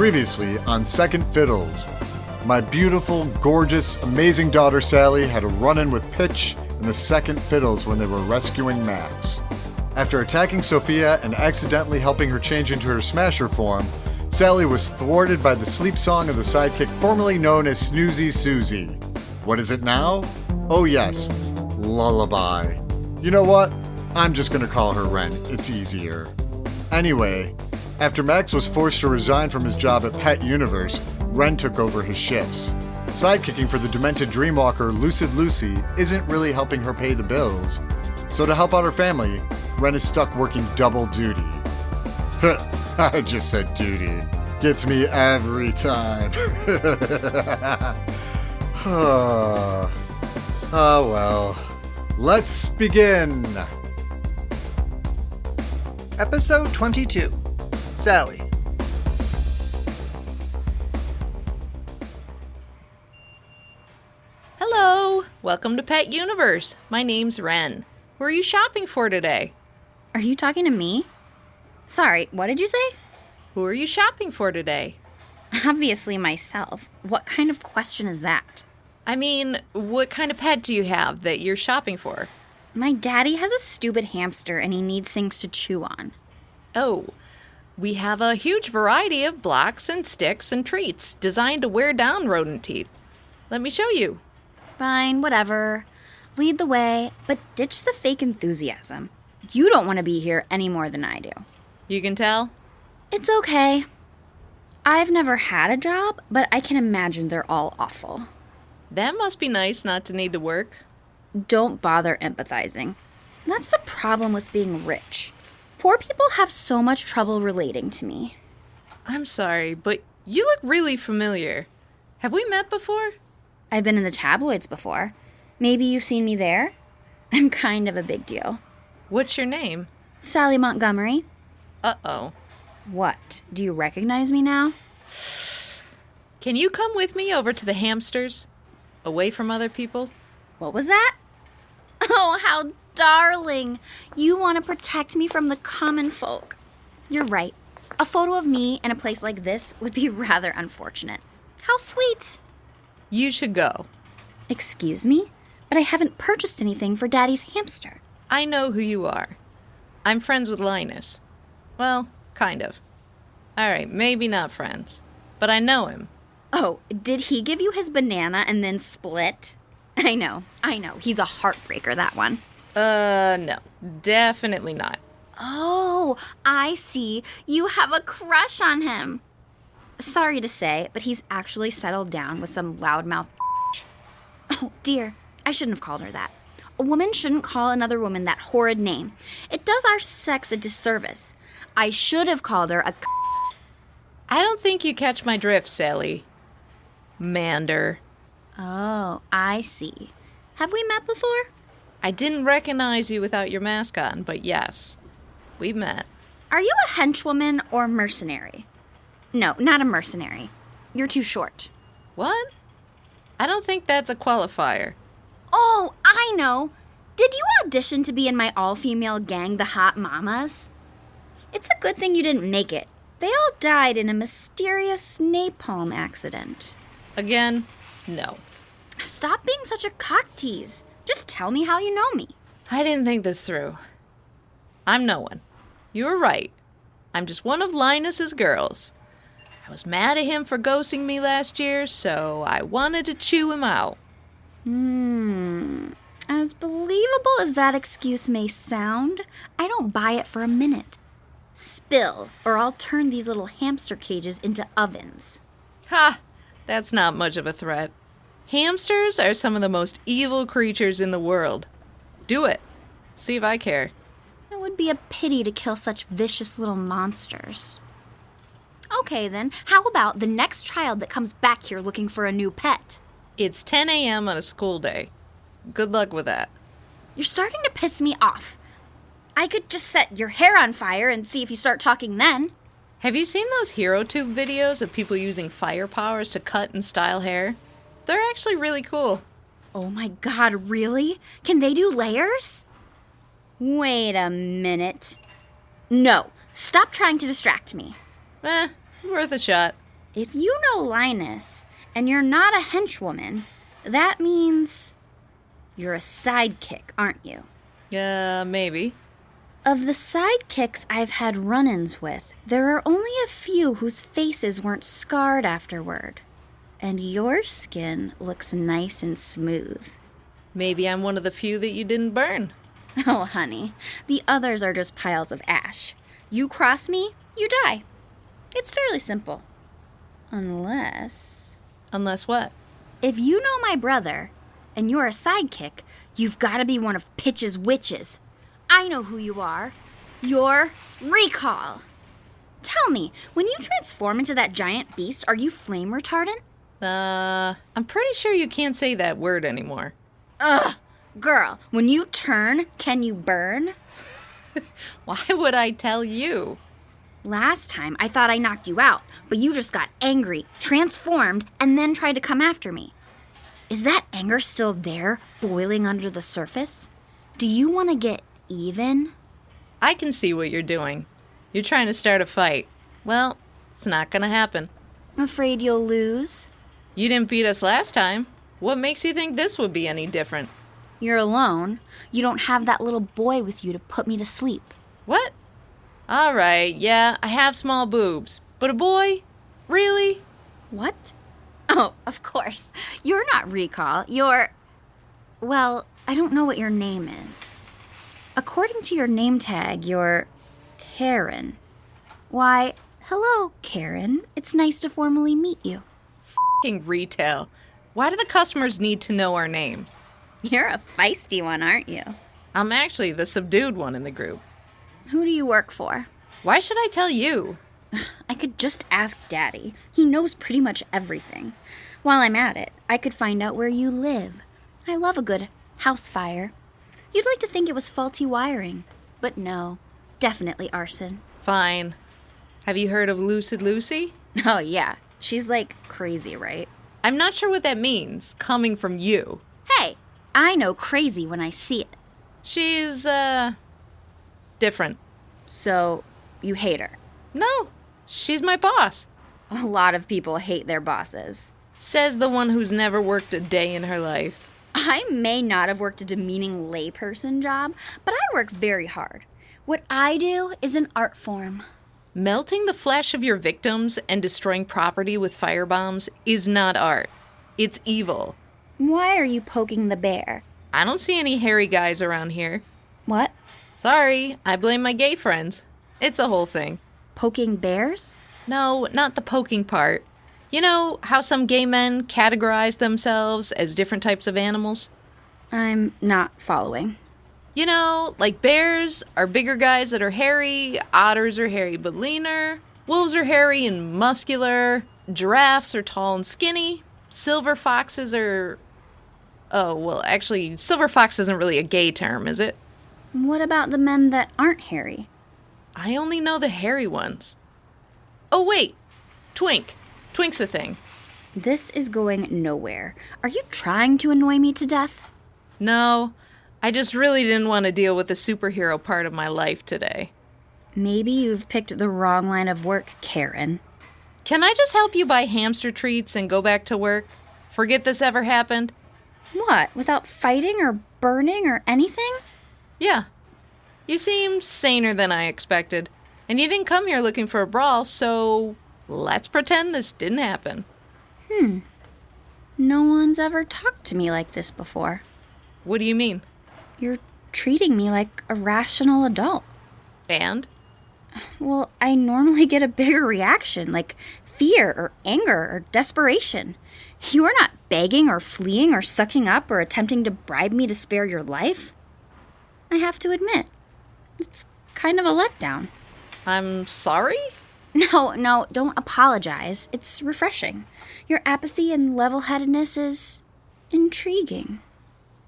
Previously on Second Fiddles. My beautiful, gorgeous, amazing daughter Sally had a run-in with Pitch and the Second Fiddles when they were rescuing Max. After attacking Sophia and accidentally helping her change into her Smasher form, Sally was thwarted by the sleep song of the sidekick formerly known as Snoozy Susie. What is it now? Oh yes, Lullaby. You know what? I'm just gonna call her Ren, it's easier. Anyway, after Max was forced to resign from his job at Pet Universe, Ren took over his shifts. Sidekicking for the demented Dreamwalker Lucid Lucy isn't really helping her pay the bills, so to help out her family, Ren is stuck working double duty. I just said duty. Gets me every time. Oh well. Let's begin. Episode 22. Sally. Hello! Welcome to Pet Universe. My name's Ren. Who are you shopping for today? Are you talking to me? Sorry, what did you say? Who are you shopping for today? Obviously myself. What kind of question is that? I mean, what kind of pet do you have that you're shopping for? My daddy has a stupid hamster and he needs things to chew on. Oh, we have a huge variety of blocks and sticks and treats designed to wear down rodent teeth. Let me show you. Fine, whatever. Lead the way, but ditch the fake enthusiasm. You don't want to be here any more than I do. You can tell? It's okay. I've never had a job, but I can imagine they're all awful. That must be nice not to need to work. Don't bother empathizing. That's the problem with being rich. Poor people have so much trouble relating to me. I'm sorry, but you look really familiar. Have we met before? I've been in the tabloids before. Maybe you've seen me there? I'm kind of a big deal. What's your name? Sally Montgomery. Uh-oh. What? Do you recognize me now? Can you come with me over to the hamsters? Away from other people? What was that? Oh, how darling. You want to protect me from the common folk. You're right. A photo of me in a place like this would be rather unfortunate. How sweet. You should go. Excuse me? But I haven't purchased anything for Daddy's hamster. I know who you are. I'm friends with Linus. Well, kind of. All right, maybe not friends, but I know him. Oh, did he give you his banana and then split? I know. He's a heartbreaker, that one. No, definitely not. Oh, I see. You have a crush on him. Sorry to say, but he's actually settled down with some loudmouth. Oh, dear. I shouldn't have called her that. A woman shouldn't call another woman that horrid name. It does our sex a disservice. I should have called her a I don't think you catch my drift, Sally. Mander. Oh, I see. Have we met before? I didn't recognize you without your mask on, but yes, we met. Are you a henchwoman or mercenary? No, not a mercenary. You're too short. What? I don't think that's a qualifier. Oh, I know. Did you audition to be in my all-female gang, the Hot Mamas? It's a good thing you didn't make it. They all died in a mysterious napalm accident. Again, no. Stop being such a cock tease. Just tell me how you know me. I didn't think this through. I'm no one. You were right. I'm just one of Linus's girls. I was mad at him for ghosting me last year, so I wanted to chew him out. As believable as that excuse may sound, I don't buy it for a minute. Spill, or I'll turn these little hamster cages into ovens. Ha! That's not much of a threat. Hamsters are some of the most evil creatures in the world. Do it. See if I care. It would be a pity to kill such vicious little monsters. Okay then, how about the next child that comes back here looking for a new pet? It's 10 a.m. on a school day. Good luck with that. You're starting to piss me off. I could just set your hair on fire and see if you start talking then. Have you seen those HeroTube videos of people using fire powers to cut and style hair? They're actually really cool. Oh my god, really? Can they do layers? Wait a minute. No, stop trying to distract me. Worth a shot. If you know Linus and you're not a henchwoman, that means you're a sidekick, aren't you? Maybe. Of the sidekicks I've had run-ins with, there are only a few whose faces weren't scarred afterward. And your skin looks nice and smooth. Maybe I'm one of the few that you didn't burn. Oh, honey, the others are just piles of ash. You cross me, you die. It's fairly simple. Unless what? if you know my brother and you're a sidekick, you've got to be one of Pitch's witches. I know who you are. You're Recall. Tell me, when you transform into that giant beast, are you flame retardant? I'm pretty sure you can't say that word anymore. Ugh, girl, when you turn, can you burn? Why would I tell you? Last time, I thought I knocked you out, but you just got angry, transformed, and then tried to come after me. Is that anger still there, boiling under the surface? Do you want to get even? I can see what you're doing. You're trying to start a fight. Well, it's not gonna happen. Afraid you'll lose? You didn't beat us last time. What makes you think this would be any different? You're alone. You don't have that little boy with you to put me to sleep. What? All right, yeah, I have small boobs. But a boy? Really? What? Oh, of course. You're not Recall. You're... Well, I don't know what your name is. According to your name tag, you're Karen. Why, hello, Karen. It's nice to formally meet you. F***ing retail. Why do the customers need to know our names? You're a feisty one, aren't you? I'm actually the subdued one in the group. Who do you work for? Why should I tell you? I could just ask Daddy. He knows pretty much everything. While I'm at it, I could find out where you live. I love a good house fire. You'd like to think it was faulty wiring, but no, definitely arson. Fine. Have you heard of Lucid Lucy? Oh yeah, she's like crazy, right? I'm not sure what that means, coming from you. Hey, I know crazy when I see it. She's, different. So, you hate her? No, she's my boss. A lot of people hate their bosses. Says the one who's never worked a day in her life. I may not have worked a demeaning layperson job, but I work very hard. What I do is an art form. Melting the flesh of your victims and destroying property with firebombs is not art. It's evil. Why are you poking the bear? I don't see any hairy guys around here. What? Sorry, I blame my gay friends. It's a whole thing. Poking bears? No, not the poking part. You know how some gay men categorize themselves as different types of animals? I'm not following. You know, like bears are bigger guys that are hairy, otters are hairy but leaner, wolves are hairy and muscular, giraffes are tall and skinny, silver foxes are... Oh, well, actually, silver fox isn't really a gay term, is it? What about the men that aren't hairy? I only know the hairy ones. Oh, wait. Twink. Twink's a thing. This is going nowhere. Are you trying to annoy me to death? No, I just really didn't want to deal with the superhero part of my life today. Maybe you've picked the wrong line of work, Karen. Can I just help you buy hamster treats and go back to work? Forget this ever happened? What, without fighting or burning or anything? Yeah. You seem saner than I expected. And you didn't come here looking for a brawl, so let's pretend this didn't happen. No one's ever talked to me like this before. What do you mean? You're treating me like a rational adult. And? Well, I normally get a bigger reaction, like fear or anger or desperation. You are not begging or fleeing or sucking up or attempting to bribe me to spare your life. I have to admit, it's kind of a letdown. I'm sorry? No, don't apologize. It's refreshing. Your apathy and level-headedness is intriguing.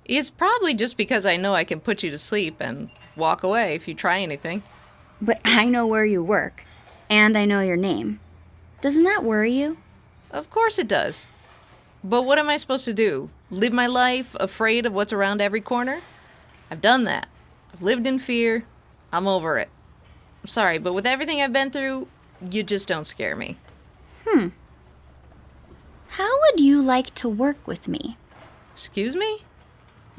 It's probably just because I know I can put you to sleep and walk away if you try anything. But I know where you work, and I know your name. Doesn't that worry you? Of course it does. But what am I supposed to do? Live my life afraid of what's around every corner? I've done that. I've lived in fear. I'm over it. I'm sorry, but with everything I've been through, you just don't scare me. How would you like to work with me? Excuse me?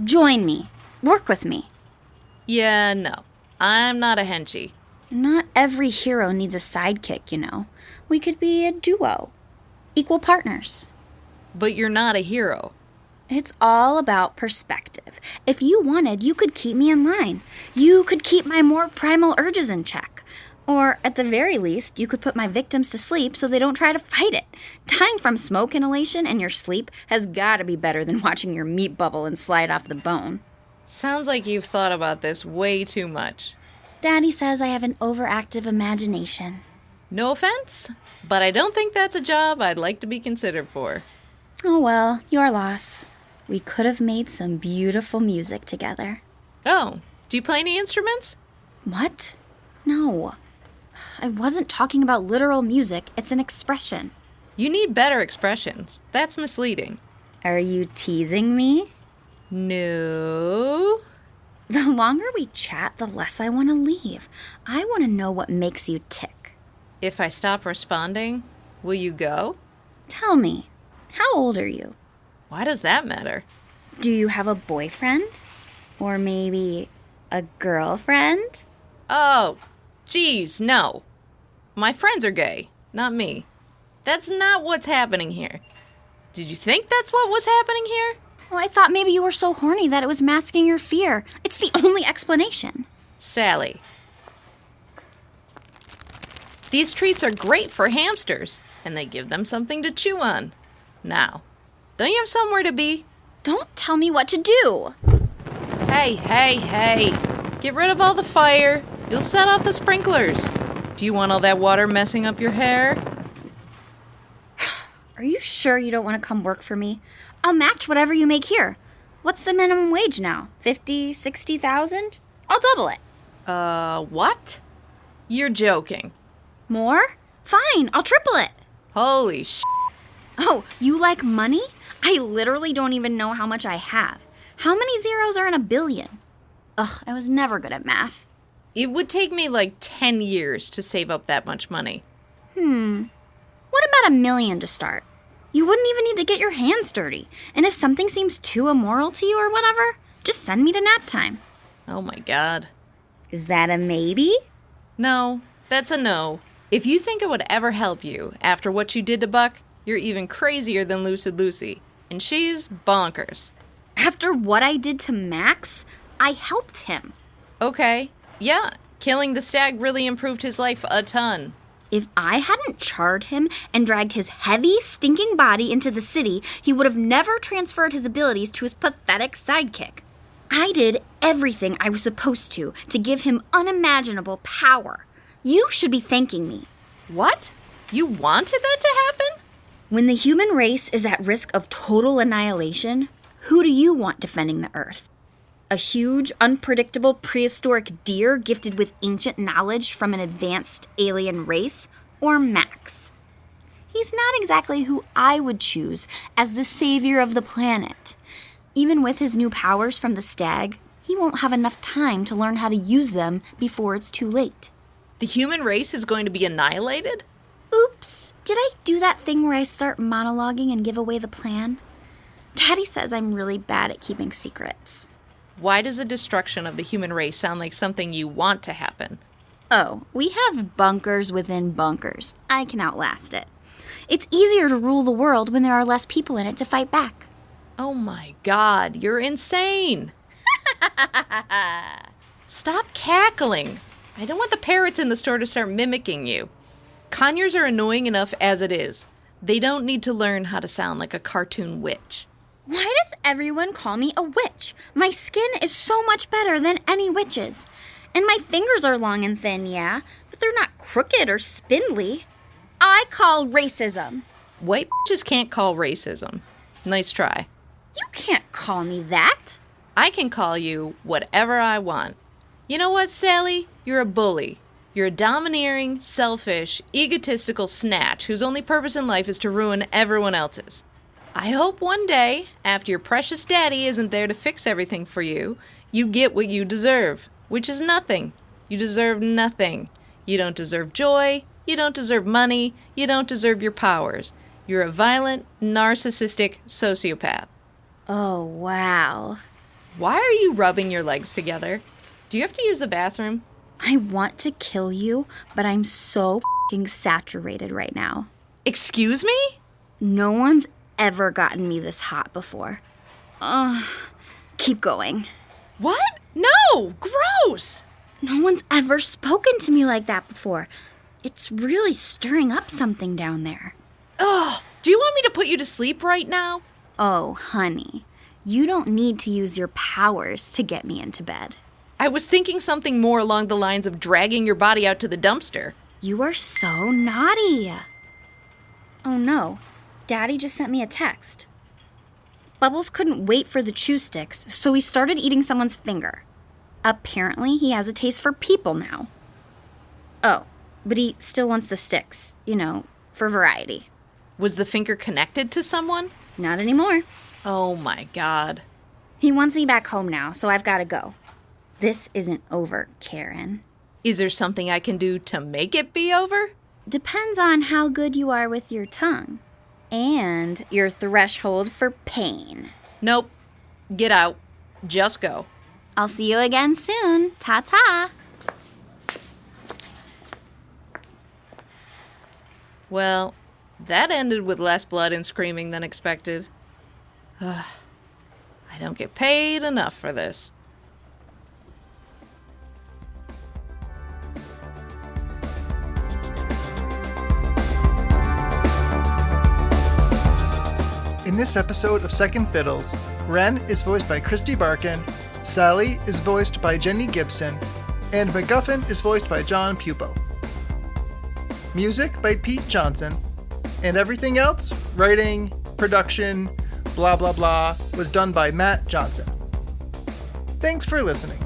Join me. Work with me. Yeah, no. I'm not a henchie. Not every hero needs a sidekick, you know. We could be a duo. Equal partners. But you're not a hero. It's all about perspective. If you wanted, you could keep me in line. You could keep my more primal urges in check. Or, at the very least, you could put my victims to sleep so they don't try to fight it. Dying from smoke inhalation in your sleep has gotta be better than watching your meat bubble and slide off the bone. Sounds like you've thought about this way too much. Daddy says I have an overactive imagination. No offense, but I don't think that's a job I'd like to be considered for. Oh well, your loss. We could have made some beautiful music together. Oh, do you play any instruments? What? No. I wasn't talking about literal music. It's an expression. You need better expressions. That's misleading. Are you teasing me? No. The longer we chat, the less I want to leave. I want to know what makes you tick. If I stop responding, will you go? Tell me, how old are you? Why does that matter? Do you have a boyfriend? Or maybe a girlfriend? Oh, geez, no. My friends are gay, not me. That's not what's happening here. Did you think that's what was happening here? Well, I thought maybe you were so horny that it was masking your fear. It's the only explanation. Sally. These treats are great for hamsters, and they give them something to chew on. Now, don't you have somewhere to be? Don't tell me what to do. Hey. Get rid of all the fire. You'll set off the sprinklers. Do you want all that water messing up your hair? Are you sure you don't want to come work for me? I'll match whatever you make here. What's the minimum wage now? 50, 60,000? I'll double it. What? You're joking. More? Fine, I'll triple it. Holy sh**. Oh, you like money? I literally don't even know how much I have. How many zeros are in a billion? Ugh, I was never good at math. It would take me like 10 years to save up that much money. What about $1 million to start? You wouldn't even need to get your hands dirty. And if something seems too immoral to you or whatever, just send me to nap time. Oh my god. Is that a maybe? No, that's a no. If you think it would ever help you after what you did to Buck, you're even crazier than Lucid Lucy. And she's bonkers. After what I did to Max, I helped him. Okay, yeah, killing the stag really improved his life a ton. If I hadn't charred him and dragged his heavy, stinking body into the city, he would have never transferred his abilities to his pathetic sidekick. I did everything I was supposed to give him unimaginable power. You should be thanking me. What? You wanted that to happen? When the human race is at risk of total annihilation, who do you want defending the Earth? A huge, unpredictable prehistoric deer gifted with ancient knowledge from an advanced alien race, or Max? He's not exactly who I would choose as the savior of the planet. Even with his new powers from the stag, he won't have enough time to learn how to use them before it's too late. The human race is going to be annihilated? Oops, did I do that thing where I start monologuing and give away the plan? Daddy says I'm really bad at keeping secrets. Why does the destruction of the human race sound like something you want to happen? Oh, we have bunkers within bunkers. I can outlast it. It's easier to rule the world when there are less people in it to fight back. Oh my god, you're insane! Stop cackling! I don't want the parrots in the store to start mimicking you. Conyers are annoying enough as it is. They don't need to learn how to sound like a cartoon witch. Why does everyone call me a witch? My skin is so much better than any witch's. And my fingers are long and thin, yeah, but they're not crooked or spindly. I call racism. White bitches can't call racism. Nice try. You can't call me that. I can call you whatever I want. You know what, Sally? You're a bully. You're a domineering, selfish, egotistical snatch whose only purpose in life is to ruin everyone else's. I hope one day, after your precious daddy isn't there to fix everything for you, you get what you deserve, which is nothing. You deserve nothing. You don't deserve joy. You don't deserve money. You don't deserve your powers. You're a violent, narcissistic sociopath. Oh, wow. Why are you rubbing your legs together? Do you have to use the bathroom? I want to kill you, but I'm so f***ing saturated right now. Excuse me? No one's ever gotten me this hot before. Keep going. What? No! Gross! No one's ever spoken to me like that before. It's really stirring up something down there. Ugh! Do you want me to put you to sleep right now? Oh, honey, you don't need to use your powers to get me into bed. I was thinking something more along the lines of dragging your body out to the dumpster. You are so naughty. Oh no, Daddy just sent me a text. Bubbles couldn't wait for the chew sticks, so he started eating someone's finger. Apparently, he has a taste for people now. Oh, but he still wants the sticks, for variety. Was the finger connected to someone? Not anymore. Oh my god. He wants me back home now, so I've got to go. This isn't over, Karen. Is there something I can do to make it be over? Depends on how good you are with your tongue. And your threshold for pain. Nope. Get out. Just go. I'll see you again soon. Ta-ta. Well, that ended with less blood and screaming than expected. I don't get paid enough for this. In this episode of Second Fiddles, Ren is voiced by Christy Barkin, Sally is voiced by Jenny Gibson, and MacGuffin is voiced by John Pupo. Music by Pete Johnson, and everything else, writing, production, blah blah blah, was done by Matt Johnson. Thanks for listening.